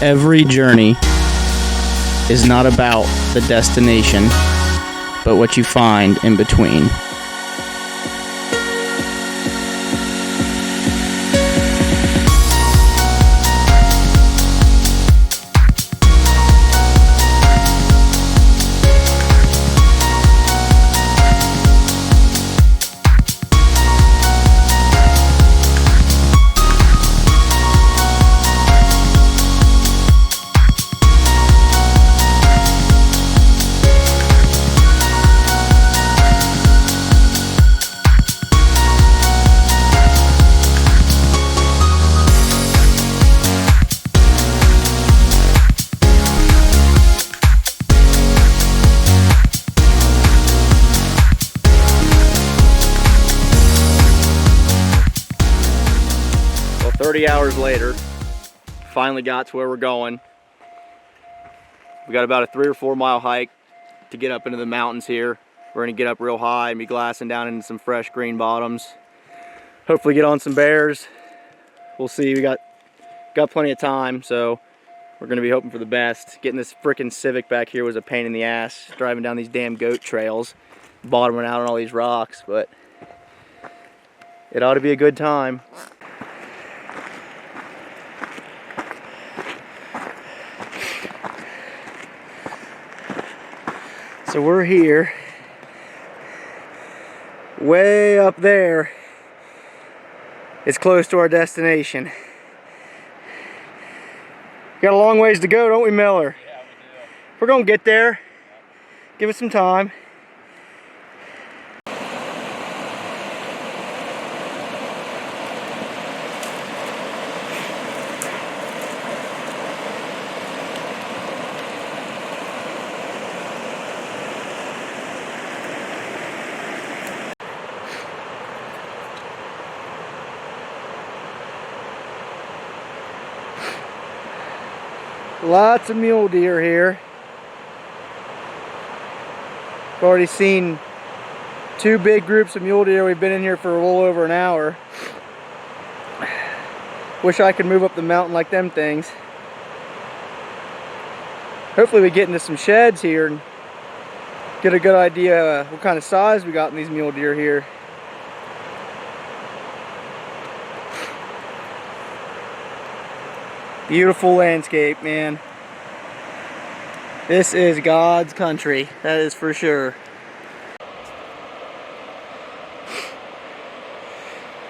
Every journey is not about the destination, but what you find in between. Well, 30 hours later, finally got to where we're going. We got about a 3 or 4 mile hike to get up into the mountains here. We're gonna get up real high and be glassing down into some fresh green bottoms. Hopefully get on some bears. We'll see, we got plenty of time, so we're gonna be hoping for the best. Getting this frickin' Civic back here was a pain in the ass, driving down these damn goat trails, bottoming out on all these rocks, but it ought to be a good time. So we're here, way up there. It's close to our destination. Got a long ways to go, don't we, Miller? Yeah, we do. We're gonna get there. Give us some time. Lots of mule deer here. I've already seen 2 big groups of mule deer. We've been in here for a little over an hour. Wish I could move up the mountain like them things. Hopefully we get into some sheds here and get a good idea what kind of size we got in these mule deer here. Beautiful landscape, man. This is God's country, that is for sure.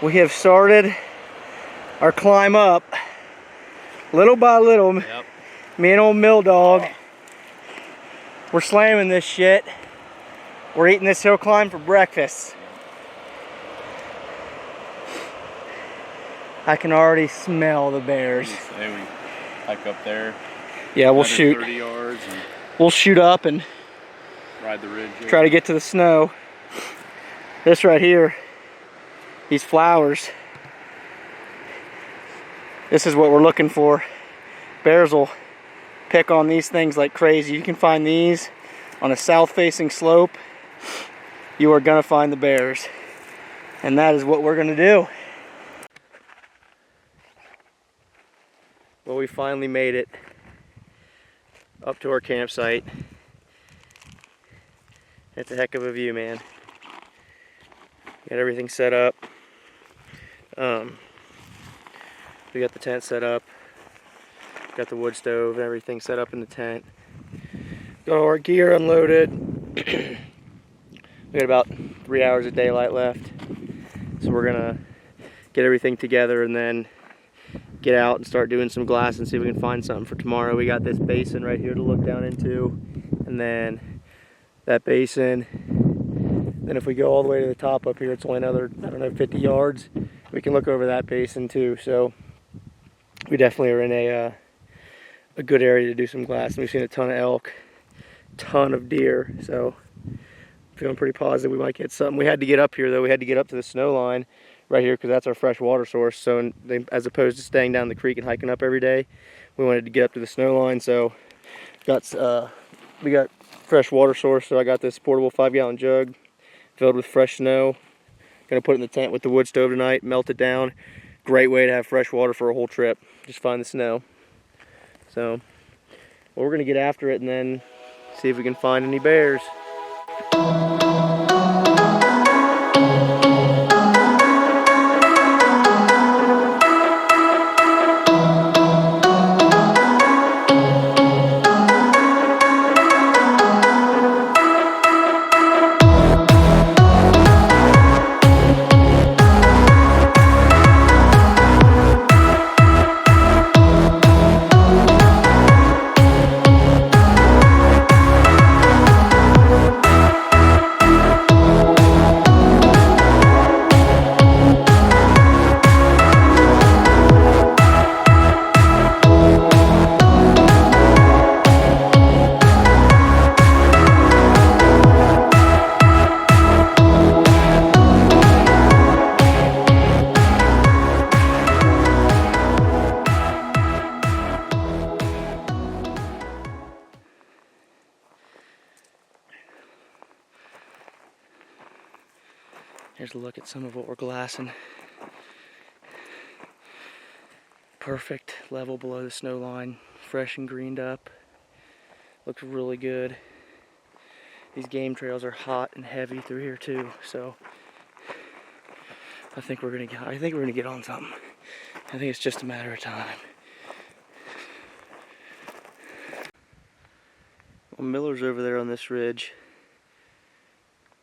We have started our climb up, little by little. Yep. Me and old Mill Dog, we're slamming this shit. We're eating this hill climb for breakfast. I can already smell the bears. Hey, we hike up there. Yeah, we'll shoot. 30 yards and we'll shoot up and ride the ridge. try to get to the snow. This right here, these flowers, this is what we're looking for. Bears will pick on these things like crazy. You can find these on a south-facing slope. You are gonna find the bears. And that is what we're gonna do. Well, we finally made it up to our campsite. It's a heck of a view, man. Got everything set up. We got the tent set up. Got the wood stove and everything set up in the tent. Got all our gear unloaded. We got about 3 hours of daylight left. So we're gonna get everything together and then get out and start doing some glass and see if we can find something for tomorrow. We got this basin right here to look down into, and then that basin. Then if we go all the way to the top up here, it's only another, I don't know, 50 yards. We can look over that basin too. So we definitely are in a good area to do some glass. And we've seen a ton of elk, ton of deer. So feeling pretty positive we might get something. We had to get up here though. We had to get up to the snow line right here because that's our fresh water source. So as opposed to staying down the creek and hiking up every day, we wanted to get up to the snow line. So we got fresh water source. So I got this portable 5-gallon jug filled with fresh snow. Gonna put it in the tent with the wood stove tonight, melt it down. Great way to have fresh water for a whole trip. Just find the snow. So we're gonna get after it and then see if we can find any bears. Here's a look at some of what we're glassing. Perfect level below the snow line, fresh and greened up. Looks really good. These game trails are hot and heavy through here too, so I think we're gonna get on something. I think it's just a matter of time. Well, Miller's over there on this ridge,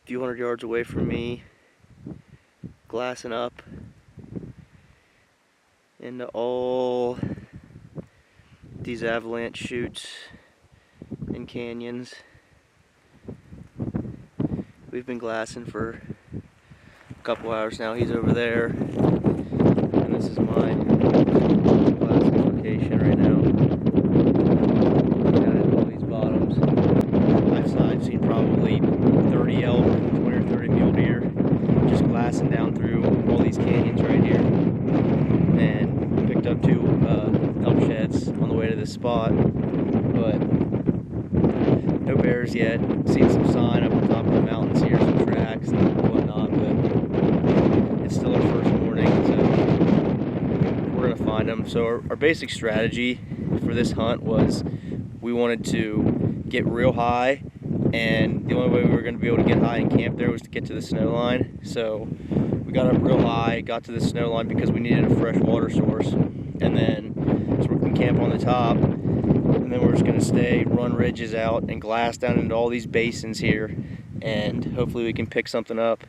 a few hundred yards away from me, glassing up into all these avalanche chutes and canyons. We've been glassing for a couple hours now. He's over there, and this is my glassing location right now. Down at all these bottoms. I've seen probably 30 elk, 20 or 30 mule deer, just glassing down through all these canyons right here. And picked up 2 elk sheds on the way to this spot, but no bears yet. Seen some sign up on top of the mountains here, some tracks and whatnot, but it's still our first morning, so we're gonna find them. So our basic strategy for this hunt was we wanted to get real high, and the only way we were going to be able to get high and camp there was to get to the snow line. So we got up real high, got to the snow line because we needed a fresh water source, and then so we can camp on the top, and then we're just going to run ridges out and glass down into all these basins here, and hopefully we can pick something up.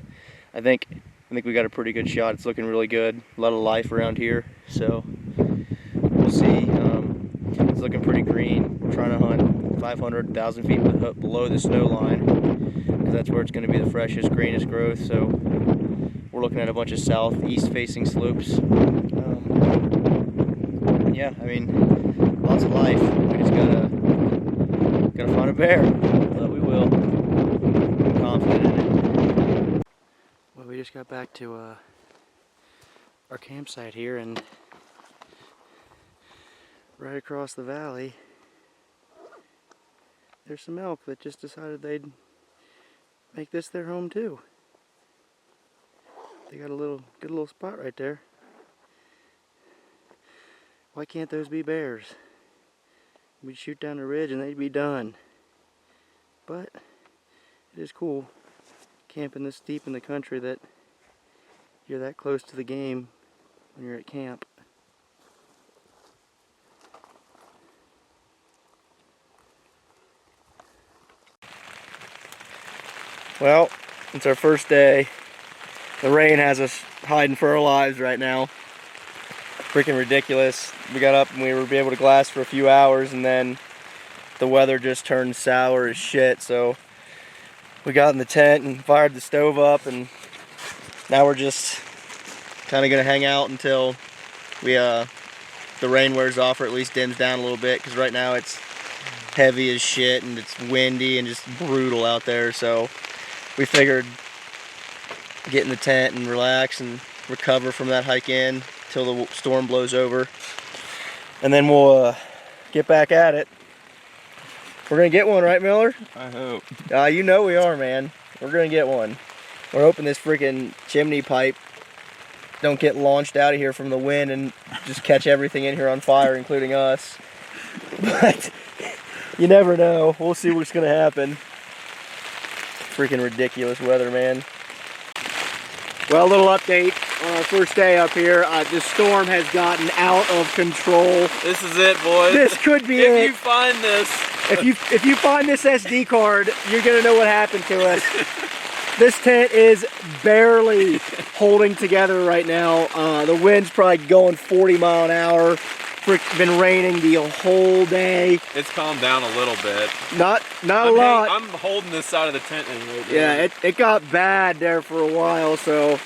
I think we got a pretty good shot. It's looking really good. A lot of life around here, so we'll see. It's looking pretty green. We're trying to hunt 500,000 feet below the snow line because that's where it's going to be the freshest, greenest growth. So we're looking at a bunch of southeast facing slopes. Yeah, I mean, lots of life. We just gotta find a bear. But we will. I'm confident in it. Well, we just got back to our campsite here, and right across the valley there's some elk that just decided they'd make this their home too. They got a good little spot right there. Why can't those be bears? We'd shoot down the ridge and they'd be done. But it is cool camping this deep in the country that you're that close to the game when you're at camp. Well, it's our first day. The rain has us hiding for our lives right now. Freaking ridiculous. We got up and we were able to glass for a few hours, and then the weather just turned sour as shit. So we got in the tent and fired the stove up, and now we're just kind of gonna hang out until the rain wears off, or at least dims down a little bit, because right now it's heavy as shit and it's windy and just brutal out there. So we figured get in the tent and relax and recover from that hike in till the storm blows over, and then we'll get back at it. We're gonna get one, right, Miller? I hope. You know we are, man. We're gonna get one. We're hoping this freaking chimney pipe don't get launched out of here from the wind and just catch everything in here on fire, including us. But you never know. We'll see what's gonna happen. Freaking ridiculous weather, man. Well, a little update on our first day up here. The storm has gotten out of control. This is it, boys. This could be if it. you find this. If you find this SD card, you're gonna know what happened to us. This tent is barely holding together right now. The wind's probably going 40 mile an hour. Been raining the whole day. It's calmed down a little bit. Not a lot. I'm holding this side of the tent in right now. Yeah, it got bad there for a while, so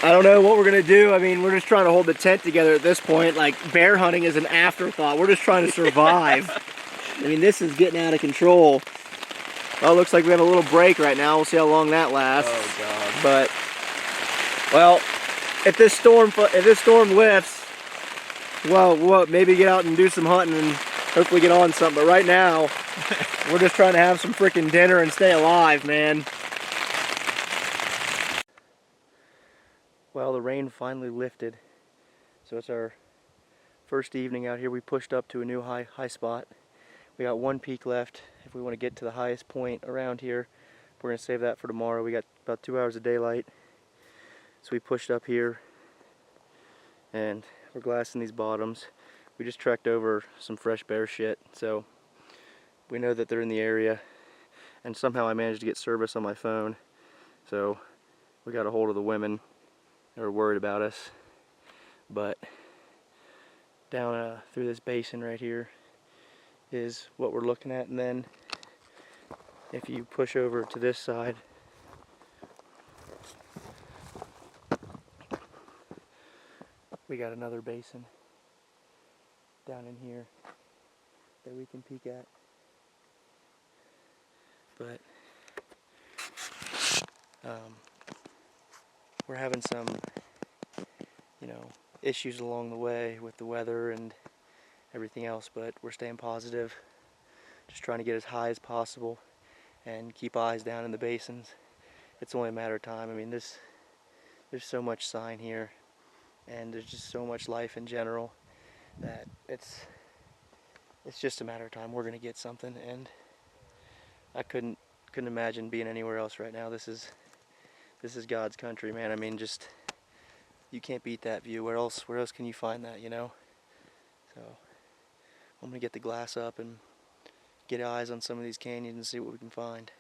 I don't know what we're gonna do. I mean, we're just trying to hold the tent together at this point. Like, bear hunting is an afterthought. We're just trying to survive. I mean, this is getting out of control. Well, it looks like we have a little break right now. We'll see how long that lasts. Oh God. But, well, if this storm lifts, well, we'll maybe get out and do some hunting and hopefully get on something. But right now, we're just trying to have some freaking dinner and stay alive, man. Well, the rain finally lifted. So it's our first evening out here. We pushed up to a new high spot. We got one peak left. If we want to get to the highest point around here, we're going to save that for tomorrow. We got about 2 hours of daylight. So we pushed up here and we're glassing these bottoms. We just trekked over some fresh bear shit, so we know that they're in the area. And somehow I managed to get service on my phone. So we got a hold of the women. They were worried about us. But down through this basin right here is what we're looking at, and then if you push over to this side, we got another basin down in here that we can peek at. But we're having some, issues along the way with the weather and everything else, but we're staying positive, just trying to get as high as possible and keep eyes down in the basins. It's only a matter of time. I mean, there's so much sign here, and there's just so much life in general that it's just a matter of time. We're gonna get something, and I couldn't imagine being anywhere else right now. This is God's country, man. I mean, just, you can't beat that view. Where else can you find that, So I'm gonna get the glass up and get eyes on some of these canyons and see what we can find.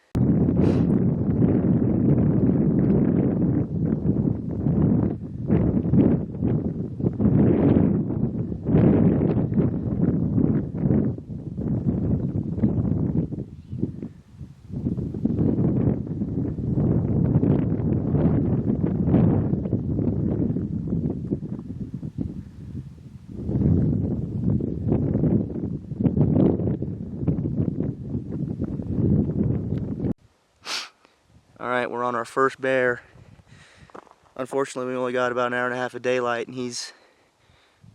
Alright, we're on our first bear. Unfortunately, we only got about an hour and a half of daylight, and he's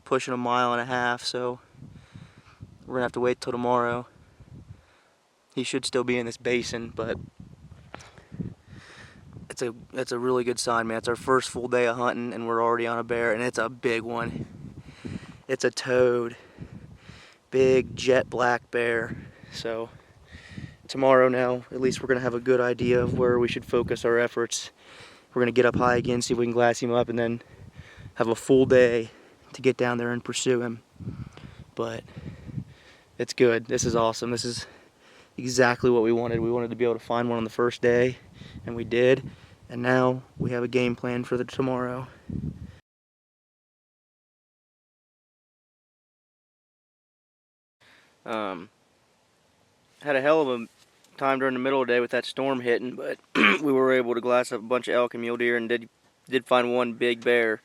pushing 1.5 miles, so we're gonna have to wait till tomorrow. He should still be in this basin, but it's a really good sign, man. It's our first full day of hunting, and we're already on a bear, and it's a big one. It's a toad. Big jet black bear. So tomorrow now, at least we're going to have a good idea of where we should focus our efforts. We're going to get up high again, see if we can glass him up, and then have a full day to get down there and pursue him. But it's good. This is awesome. This is exactly what we wanted. We wanted to be able to find one on the first day, and we did. And now we have a game plan for tomorrow. Had a hell of a time during the middle of the day with that storm hitting, but we were able to glass up a bunch of elk and mule deer, and did find one big bear,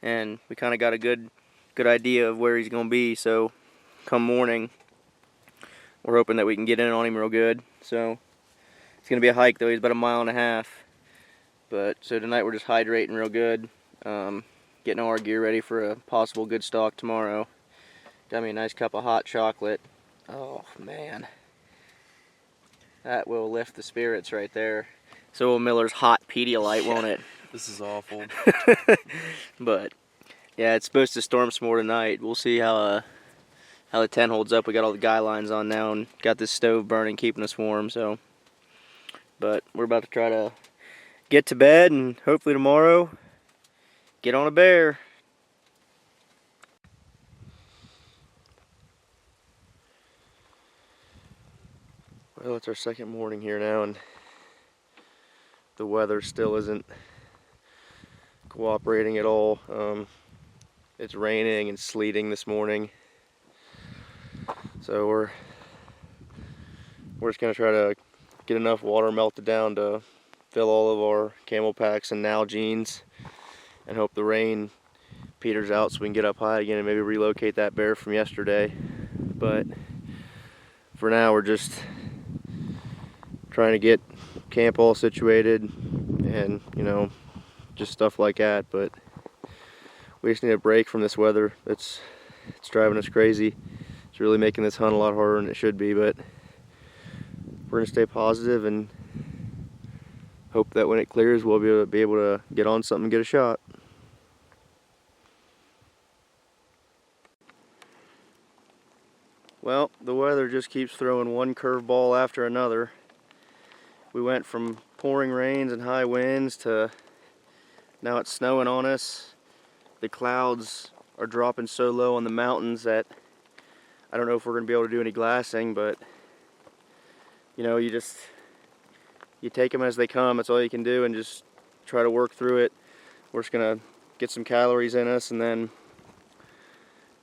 and we kind of got a good idea of where he's going to be. So come morning, we're hoping that we can get in on him real good. So it's going to be a hike, though. He's about 1.5 miles. But so tonight we're just hydrating real good, getting all our gear ready for a possible good stalk tomorrow. Got me a nice cup of hot chocolate. Oh man, that will lift the spirits right there. So will Miller's hot Pedialyte, won't it? This is awful. But yeah, it's supposed to storm some more tonight. We'll see how how the tent holds up. We got all the guy lines on now and got this stove burning, keeping us warm. So, but we're about to try to get to bed and hopefully tomorrow get on a bear. Well, it's our second morning here now, and the weather still isn't cooperating at all. It's raining and sleeting this morning, so we're just gonna try to get enough water melted down to fill all of our camel packs and Nalgene's, and hope the rain peters out so we can get up high again and maybe relocate that bear from yesterday. But for now, we're just trying to get camp all situated and, you know, just stuff like that. But we just need a break from this weather. It's driving us crazy. It's really making this hunt a lot harder than it should be, but we're gonna stay positive and hope that when it clears we'll be able to get on something and get a shot. Well, the weather just keeps throwing one curveball after another. We went from pouring rains and high winds to now it's snowing on us. The clouds are dropping so low on the mountains that I don't know if we're going to be able to do any glassing, but you know, you take them as they come. That's all you can do, and just try to work through it. We're just going to get some calories in us and then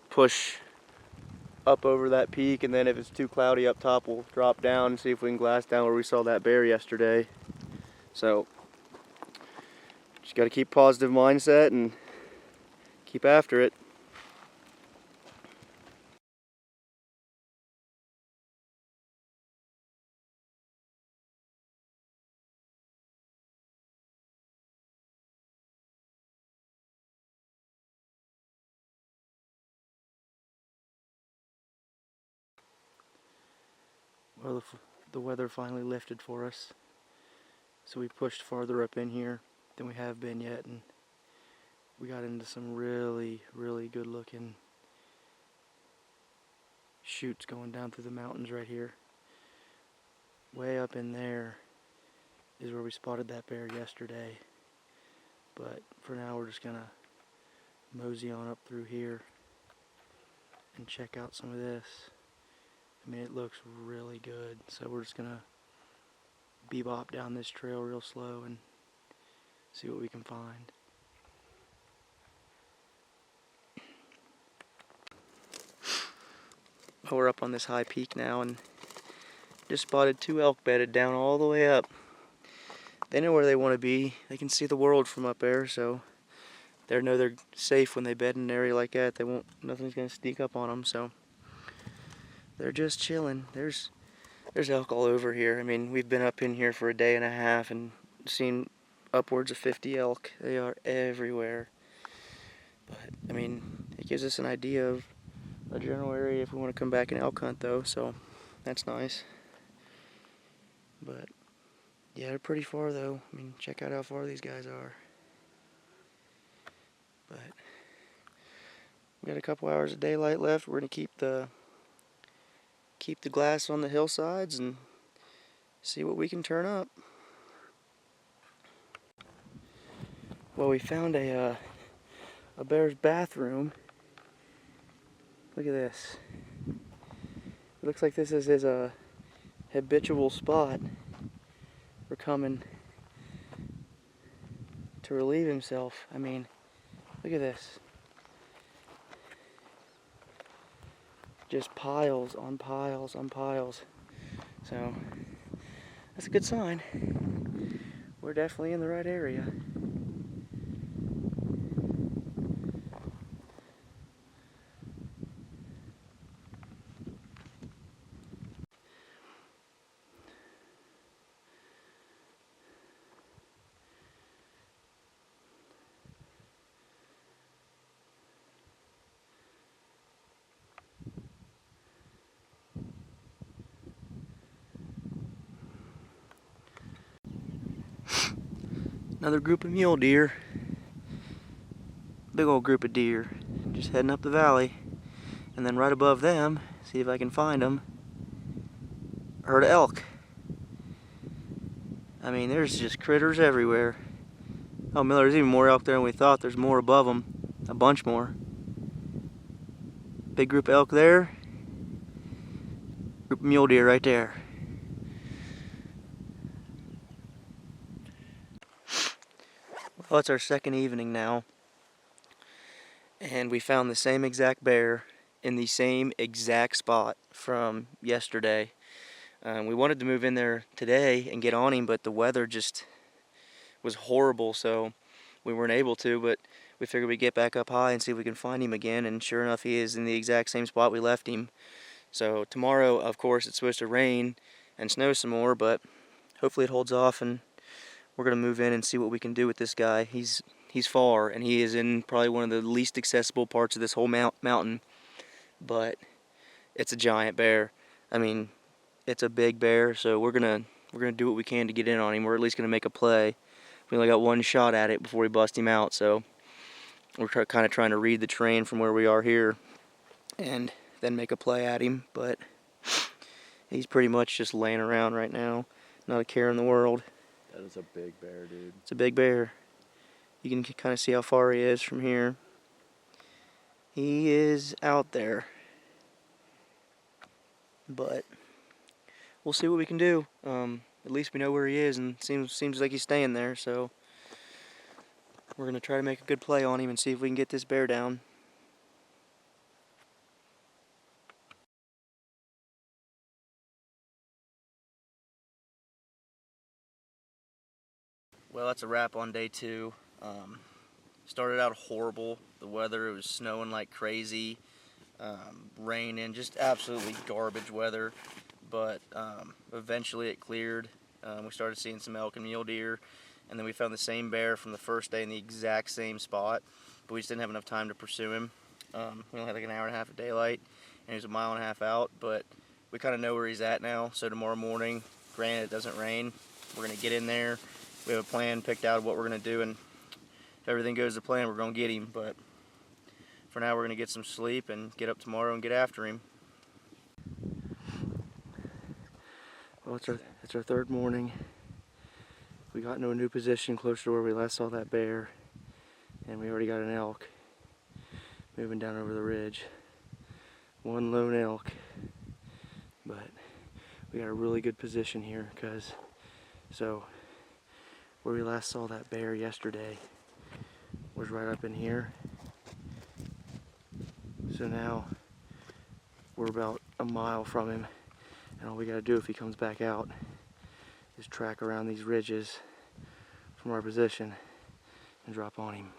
push up over that peak, and then if it's too cloudy up top, we'll drop down and see if we can glass down where we saw that bear yesterday. So just got to keep positive mindset and keep after it. Well, the weather finally lifted for us, so we pushed farther up in here than we have been yet, and we got into some really, really good looking chutes going down through the mountains right here. Way up in there is where we spotted that bear yesterday, but for now we're just gonna mosey on up through here and check out some of this. I mean, it looks really good, so we're just gonna bebop down this trail real slow and see what we can find. Well, we're up on this high peak now and just spotted 2 elk bedded down all the way up. They know where they want to be. They can see the world from up there, so they know they're safe when they bed in an area like that. Nothing's gonna sneak up on them, so they're just chilling. There's elk all over here. I mean, we've been up in here for a day and a half and seen upwards of 50 elk. They are everywhere. But I mean, it gives us an idea of a general area if we want to come back and elk hunt, though, so that's nice. But yeah, they're pretty far though. I mean, check out how far these guys are. But we got a couple hours of daylight left. We're gonna keep the glass on the hillsides and see what we can turn up. Well, we found a bear's bathroom. Look at this. It looks like this is his habitual spot for coming to relieve himself. I mean, look at this. Just piles on piles on piles. So that's a good sign. We're definitely in the right area. Another group of mule deer. Big old group of deer just heading up the valley. And then right above them, see if I can find them, herd of elk. I mean, there's just critters everywhere. Oh, Miller, there's even more elk there than we thought. There's more above them, a bunch more. Big group of elk there. Group of mule deer right there. Well, it's our second evening now, and we found the same exact bear in the same exact spot from yesterday. We wanted to move in there today and get on him, but the weather just was horrible, so we weren't able to, but we figured we'd get back up high and see if we can find him again, and sure enough, he is in the exact same spot we left him. So tomorrow, of course, it's supposed to rain and snow some more, but hopefully it holds off, and we're going to move in and see what we can do with this guy. He's far, and he is in probably one of the least accessible parts of this whole mountain, but it's a giant bear. I mean, it's a big bear, so we're gonna do what we can to get in on him. We're at least gonna make a play. We only got one shot at it before we bust him out, so we're kind of trying to read the terrain from where we are here and then make a play at him. But he's pretty much just laying around right now, not a care in the world. That is a big bear, dude. It's a big bear. You can kind of see how far he is from here. He is out there, but we'll see what we can do. At least we know where he is, and seems like he's staying there, so we're going to try to make a good play on him and see if we can get this bear down. Well, that's a wrap on day 2. Started out horrible. The weather, it was snowing like crazy, raining, just absolutely garbage weather. But eventually it cleared. We started seeing some elk and mule deer, and then we found the same bear from the first day in the exact same spot, but we just didn't have enough time to pursue him. We only had like an hour and a half of daylight, and he was a mile and a half out, but we kind of know where he's at now. So tomorrow morning, granted it doesn't rain, we're going to get in there. We have a plan picked out of what we're going to do, and if everything goes to plan, we're going to get him. But for now, we're going to get some sleep and get up tomorrow and get after him. Well, it's our third morning. We got into a new position closer to where we last saw that bear, and we already got an elk moving down over the ridge. One lone elk, but we got a really good position here, so where we last saw that bear yesterday was right up in here. So now we're about a mile from him, and all we gotta do if he comes back out is track around these ridges from our position and drop on him.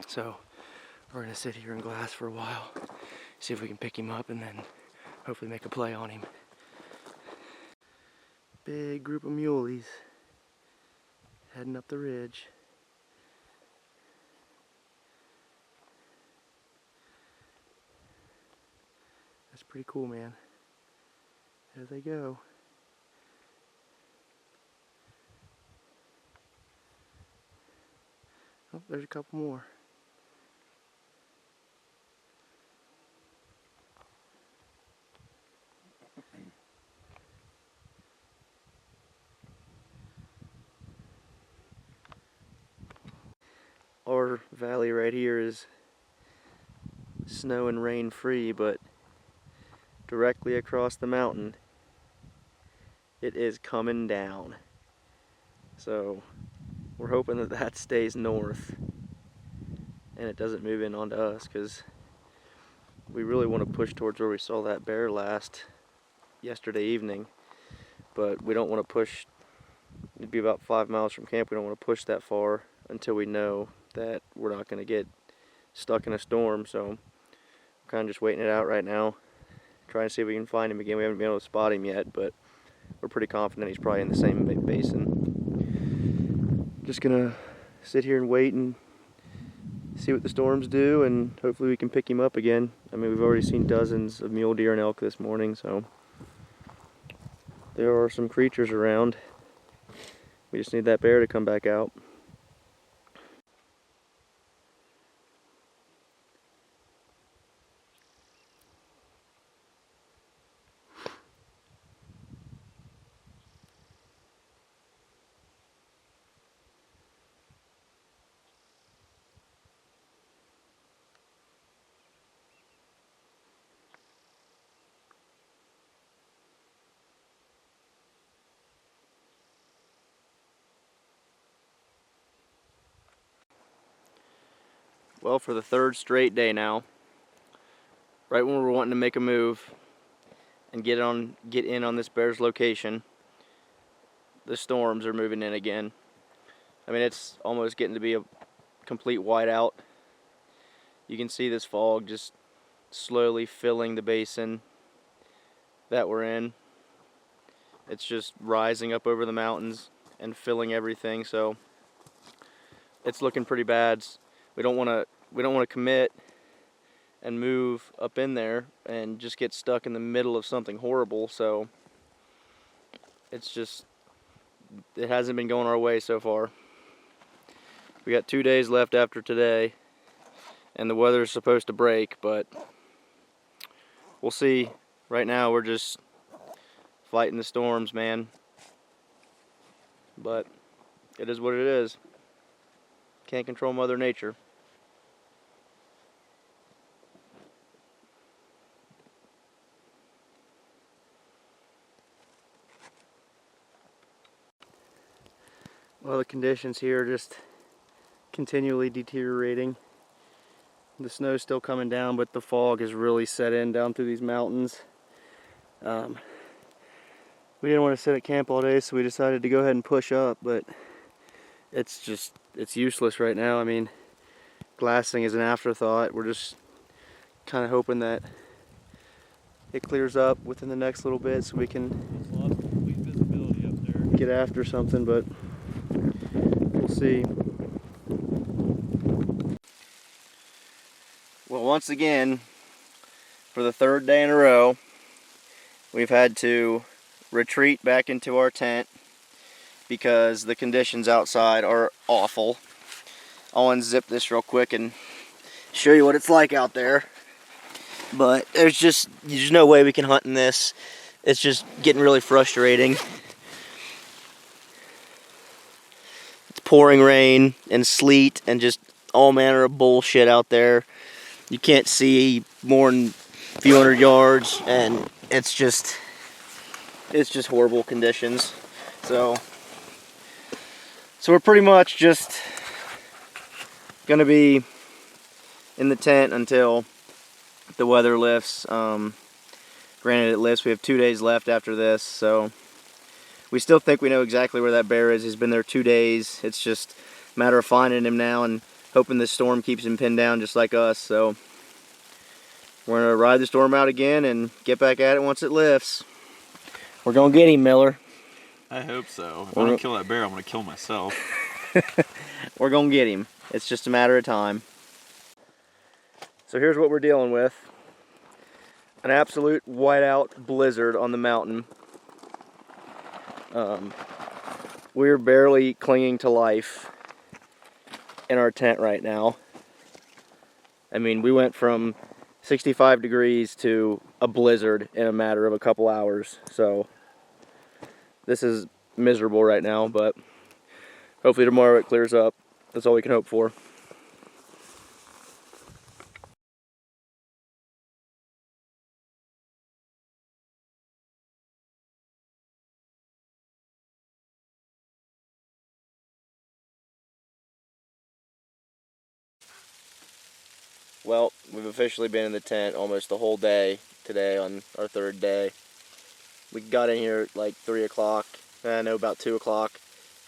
So we're gonna sit here and glass for a while, see if we can pick him up, and then hopefully make a play on him. Big group of muleys heading up the ridge. That's pretty cool, man. There they go. Oh, there's a couple more. Our valley right here is snow and rain free, but directly across the mountain it is coming down. So we're hoping that that stays north and it doesn't move in onto us, because we really want to push towards where we saw that bear last yesterday evening, but we don't want to push. It'd be about 5 miles from camp. We don't want to push that far until we know that we're not going to get stuck in a storm. So we're kind of just waiting it out right now, trying to see if we can find him again. We haven't been able to spot him yet, but we're pretty confident he's probably in the same basin. Just gonna sit here and wait and see what the storms do, and hopefully we can pick him up again. I mean, we've already seen dozens of mule deer and elk this morning, so there are some creatures around. We just need that bear to come back out. Well, for the third straight day now, right when we're wanting to make a move and get in on this bear's location, the storms are moving in again. I mean, it's almost getting to be a complete whiteout. You can see this fog just slowly filling the basin that we're in. It's just rising up over the mountains and filling everything, so it's looking pretty bad. We don't want to commit and move up in there and just get stuck in the middle of something horrible, so it's just, it hasn't been going our way so far. We got 2 days left after today, and the weather is supposed to break, but we'll see. Right now we're just fighting the storms, man. But it is what it is. Can't control Mother Nature. Well, the conditions here are just continually deteriorating. The snow's still coming down, but the fog has really set in down through these mountains. We didn't want to sit at camp all day, so we decided to go ahead and push up, but it's useless right now. I mean, glassing is an afterthought. We're just kind of hoping that it clears up within the next little bit so we can get after something, but we'll see. Well, once again, for the third day in a row, we've had to retreat back into our tent because the conditions outside are awful. I'll unzip this real quick and show you what it's like out there. But there's no way we can hunt in this. It's just getting really frustrating. It's pouring rain and sleet and just all manner of bullshit out there. You can't see more than a few hundred yards, and it's just horrible conditions. So we're pretty much just gonna be in the tent until the weather lifts. Granted, it lifts. We have 2 days left after this, so we still think we know exactly where that bear is. He's been there 2 days. It's just a matter of finding him now and hoping this storm keeps him pinned down just like us. So we're gonna ride the storm out again and get back at it once it lifts. We're gonna get him, Miller. I hope so. If I don't kill that bear, I'm gonna kill myself. We're gonna get him. It's just a matter of time. So here's what we're dealing with. An absolute whiteout blizzard on the mountain. We're barely clinging to life in our tent right now. I mean, we went from 65 degrees to a blizzard in a matter of a couple hours. So this is miserable right now, but hopefully tomorrow it clears up. That's all we can hope for. Well, we've officially been in the tent almost the whole day today on our third day. We got in here at like 3 o'clock, about 2 o'clock,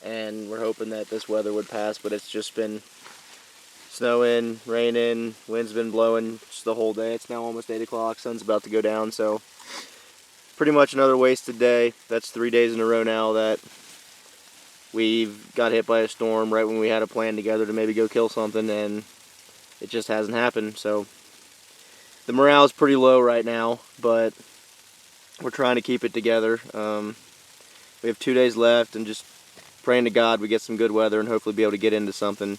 and we're hoping that this weather would pass, but it's just been snowing, raining, wind's been blowing just the whole day. It's now almost 8 o'clock, sun's about to go down, so pretty much another wasted day. That's 3 days in a row now that we've got hit by a storm right when we had a plan together to maybe go kill something, and it just hasn't happened. So the morale is pretty low right now, but we're trying to keep it together. We have 2 days left, and just praying to God we get some good weather and hopefully be able to get into something.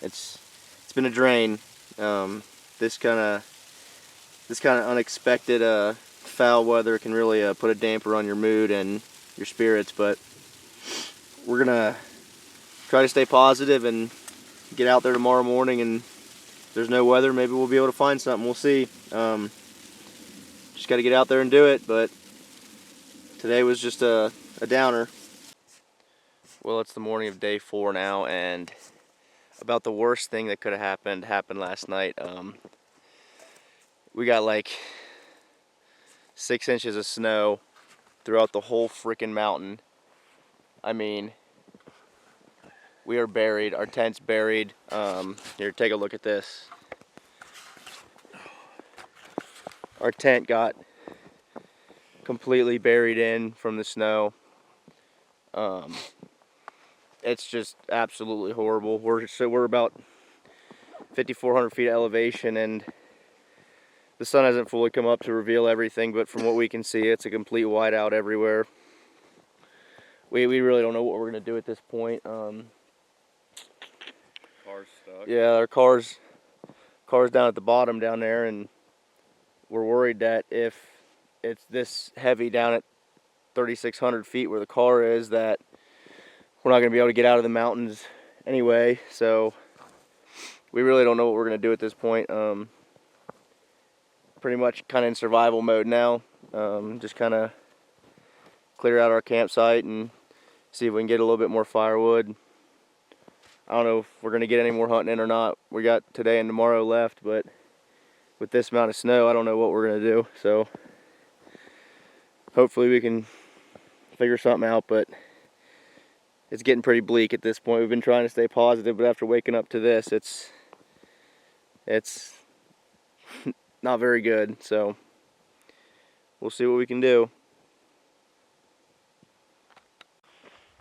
It's been a drain. This kind of unexpected foul weather can really put a damper on your mood and your spirits, but we're gonna try to stay positive and get out there tomorrow morning, and if there's no weather, maybe we'll be able to find something. We'll see. Just got to get out there and do it, but today was just a downer. Well, it's the morning of day 4 now, and about the worst thing that could have happened last night. We got like 6 inches of snow throughout the whole freaking mountain. I mean, we are buried. Our tent's buried. Here, take a look at this. Our tent got completely buried in from the snow. It's just absolutely horrible. We're about 5,400 feet elevation, and the sun hasn't fully come up to reveal everything, but from what we can see, it's a complete whiteout everywhere. We really don't know what we're gonna do at this point. Car's stuck. Yeah, our car's down at the bottom down there, and we're worried that if it's this heavy down at 3,600 feet where the car is, that we're not going to be able to get out of the mountains anyway. So we really don't know what we're going to do at this point. Pretty much kind of in survival mode now. Just kind of clear out our campsite and see if we can get a little bit more firewood. I don't know if we're going to get any more hunting in or not. We got today and tomorrow left, but with this amount of snow, I don't know what we're going to do. So hopefully we can figure something out, but it's getting pretty bleak at this point. We've been trying to stay positive, but after waking up to this, it's not very good. So we'll see what we can do.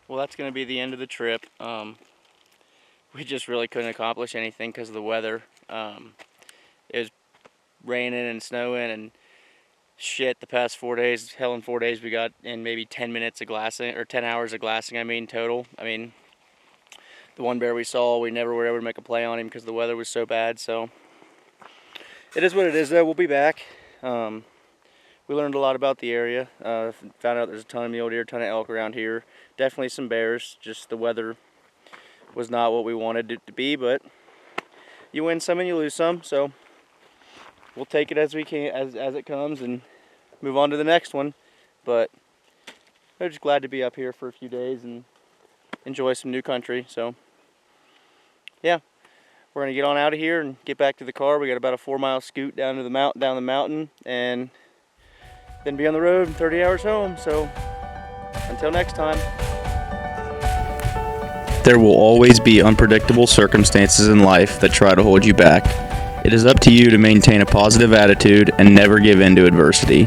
Well, that's going to be the end of the trip. We just really couldn't accomplish anything because of the weather. It was raining and snowing and shit the past 4 days. Hell, in 4 days we got in maybe 10 minutes of glassing, or 10 hours of glassing, I mean, total. I mean, the one bear we saw, we never were able to make a play on him because the weather was so bad. So it is what it is, though. We'll be back. We learned a lot about the area. Found out there's a ton of mule deer, a ton of elk around here. Definitely some bears. Just the weather was not what we wanted it to be, but you win some and you lose some. So we'll take it as we can, as it comes, and move on to the next one. But I'm just glad to be up here for a few days and enjoy some new country. So yeah, we're gonna get on out of here and get back to the car. We got about a 4-mile scoot down to the mountain, and then be on the road in 30 hours home. So until next time. There will always be unpredictable circumstances in life that try to hold you back. It is up to you to maintain a positive attitude and never give in to adversity.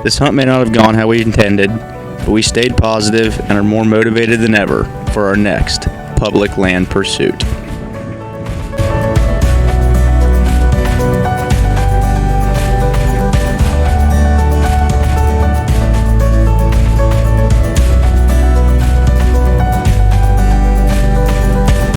This hunt may not have gone how we intended, but we stayed positive and are more motivated than ever for our next public land pursuit.